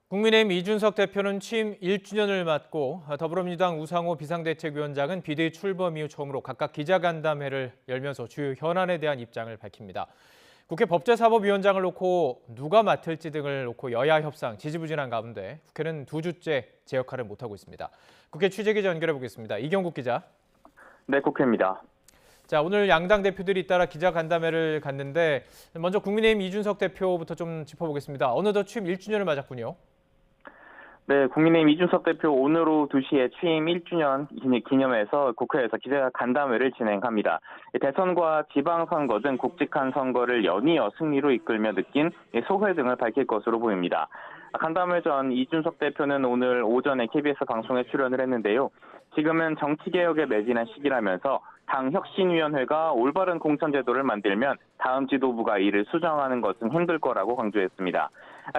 국민의힘 이준석 대표는 취임 1주년을 맞고 더불어민주당 우상호 비상대책위원장은 비대위 출범 이후 처음으로 각각 기자간담회를 열면서 주요 현안에 대한 입장을 밝힙니다. 국회 법제사법위원장을 놓고 누가 맡을지 등을 놓고 여야 협상 지지부진한 가운데 국회는 두 주째 제 역할을 못하고 있습니다. 국회 취재기자 연결해 보겠습니다. 이경국 기자. 네, 국회입니다. 자, 오늘 양당 대표들이 잇따라 기자간담회를 갖는데 먼저 국민의힘 이준석 대표부터 좀 짚어보겠습니다. 어느덧 취임 1주년을 맞았군요. 네, 국민의힘 이준석 대표 오늘 오후 2시에 취임 1주년 기념해서 국회에서 기자간담회를 진행합니다. 대선과 지방선거 등 굵직한 선거를 연이어 승리로 이끌며 느낀 소회 등을 밝힐 것으로 보입니다. 간담회 전 이준석 대표는 오늘 오전에 KBS 방송에 출연을 했는데요. 지금은 정치개혁에 매진한 시기라면서 당 혁신위원회가 올바른 공천제도를 만들면 다음 지도부가 이를 수정하는 것은 힘들 거라고 강조했습니다.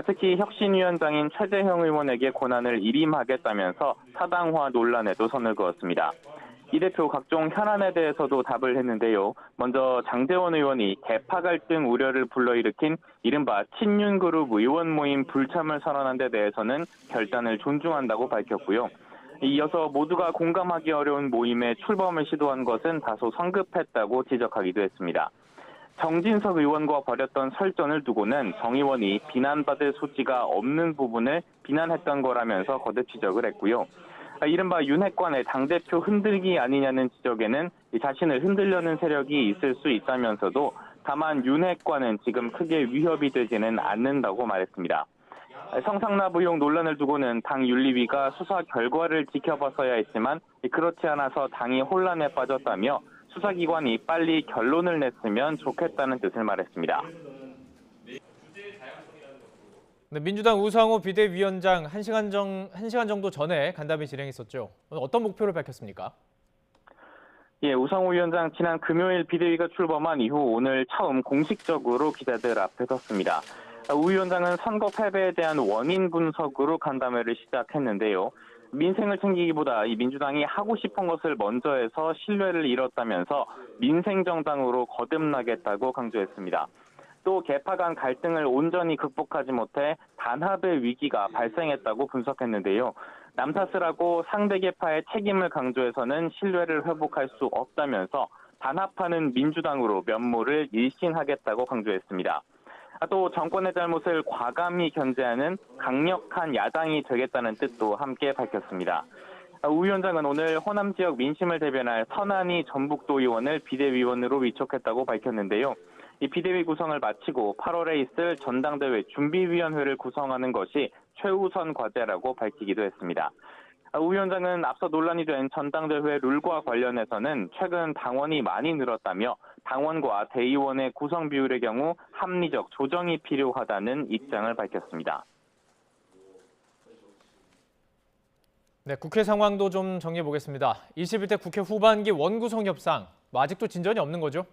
특히 혁신위원장인 최재형 의원에게 권한을 일임하겠다면서 사당화 논란에도 선을 그었습니다. 이 대표 각종 현안에 대해서도 답을 했는데요. 먼저 장제원 의원이 개파 갈등 우려를 불러일으킨 이른바 친윤그룹 의원 모임 불참을 선언한 데 대해서는 결단을 존중한다고 밝혔고요. 이어서 모두가 공감하기 어려운 모임에 출범을 시도한 것은 다소 성급했다고 지적하기도 했습니다. 정진석 의원과 벌였던 설전을 두고는 정 의원이 비난받을 소지가 없는 부분을 비난했던 거라면서 거듭 지적을 했고요. 이른바 윤핵관의 당대표 흔들기 아니냐는 지적에는 자신을 흔들려는 세력이 있을 수 있다면서도 다만 윤핵관은 지금 크게 위협이 되지는 않는다고 말했습니다. 성상납 의혹 논란을 두고는 당 윤리위가 수사 결과를 지켜봤어야 했지만 그렇지 않아서 당이 혼란에 빠졌다며 수사기관이 빨리 결론을 냈으면 좋겠다는 뜻을 말했습니다. 네, 민주당 우상호 비대위원장 1시간 정도 전에 간담회 진행했었죠. 어떤 목표를 밝혔습니까? 예, 우상호 위원장 지난 금요일 비대위가 출범한 이후 오늘 처음 공식적으로 기자들 앞에 섰습니다. 우 위원장은 선거 패배에 대한 원인 분석으로 간담회를 시작했는데요. 민생을 챙기기보다 이 민주당이 하고 싶은 것을 먼저 해서 신뢰를 잃었다면서 민생정당으로 거듭나겠다고 강조했습니다. 또 개파 간 갈등을 온전히 극복하지 못해 단합의 위기가 발생했다고 분석했는데요. 남 탓을 하고 상대 개파의 책임을 강조해서는 신뢰를 회복할 수 없다면서 단합하는 민주당으로 면모를 일신하겠다고 강조했습니다. 또 정권의 잘못을 과감히 견제하는 강력한 야당이 되겠다는 뜻도 함께 밝혔습니다. 우 위원장은 오늘 호남 지역 민심을 대변할 선한희 전북도 의원을 비대위원으로 위촉했다고 밝혔는데요. 이 비대위 구성을 마치고 8월에 있을 전당대회 준비위원회를 구성하는 것이 최우선 과제라고 밝히기도 했습니다. 우 위원장은 앞서 논란이 된 전당대회 룰과 관련해서는 최근 당원이 많이 늘었다며 당원과 대의원의 구성 비율의 경우 합리적 조정이 필요하다는 입장을 밝혔습니다. 네, 국회 상황도 좀 정리해 보겠습니다. 21대 국회 후반기 원구성 협상, 아직도 진전이 없는 거죠?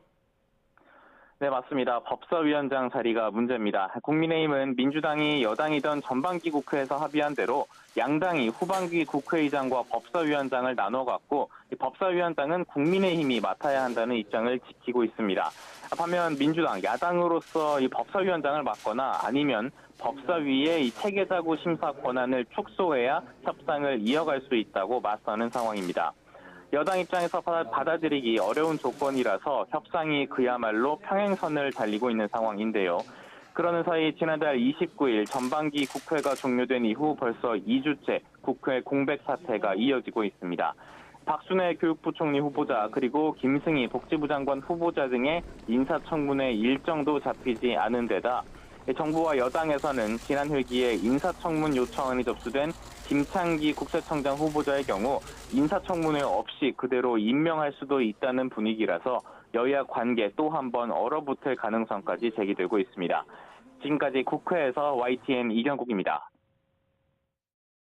네, 맞습니다. 법사위원장 자리가 문제입니다. 국민의힘은 민주당이 여당이던 전반기 국회에서 합의한 대로 양당이 후반기 국회의장과 법사위원장을 나눠 갖고 법사위원장은 국민의힘이 맡아야 한다는 입장을 지키고 있습니다. 반면 민주당, 야당으로서 이 법사위원장을 맡거나 아니면 법사위의 이 체계자구 심사 권한을 축소해야 협상을 이어갈 수 있다고 맞서는 상황입니다. 여당 입장에서 받아들이기 어려운 조건이라서 협상이 그야말로 평행선을 달리고 있는 상황인데요. 그러는 사이 지난달 29일 전반기 국회가 종료된 이후 벌써 2주째 국회 공백 사태가 이어지고 있습니다. 박순애 교육부 총리 후보자 그리고 김승희 복지부 장관 후보자 등의 인사청문회 일정도 잡히지 않은 데다 정부와 여당에서는 지난 회기에 인사청문 요청안이 접수된 김창기 국세청장 후보자의 경우 인사청문회 없이 그대로 임명할 수도 있다는 분위기라서 여야 관계 또 한 번 얼어붙을 가능성까지 제기되고 있습니다. 지금까지 국회에서 YTN 이경국입니다.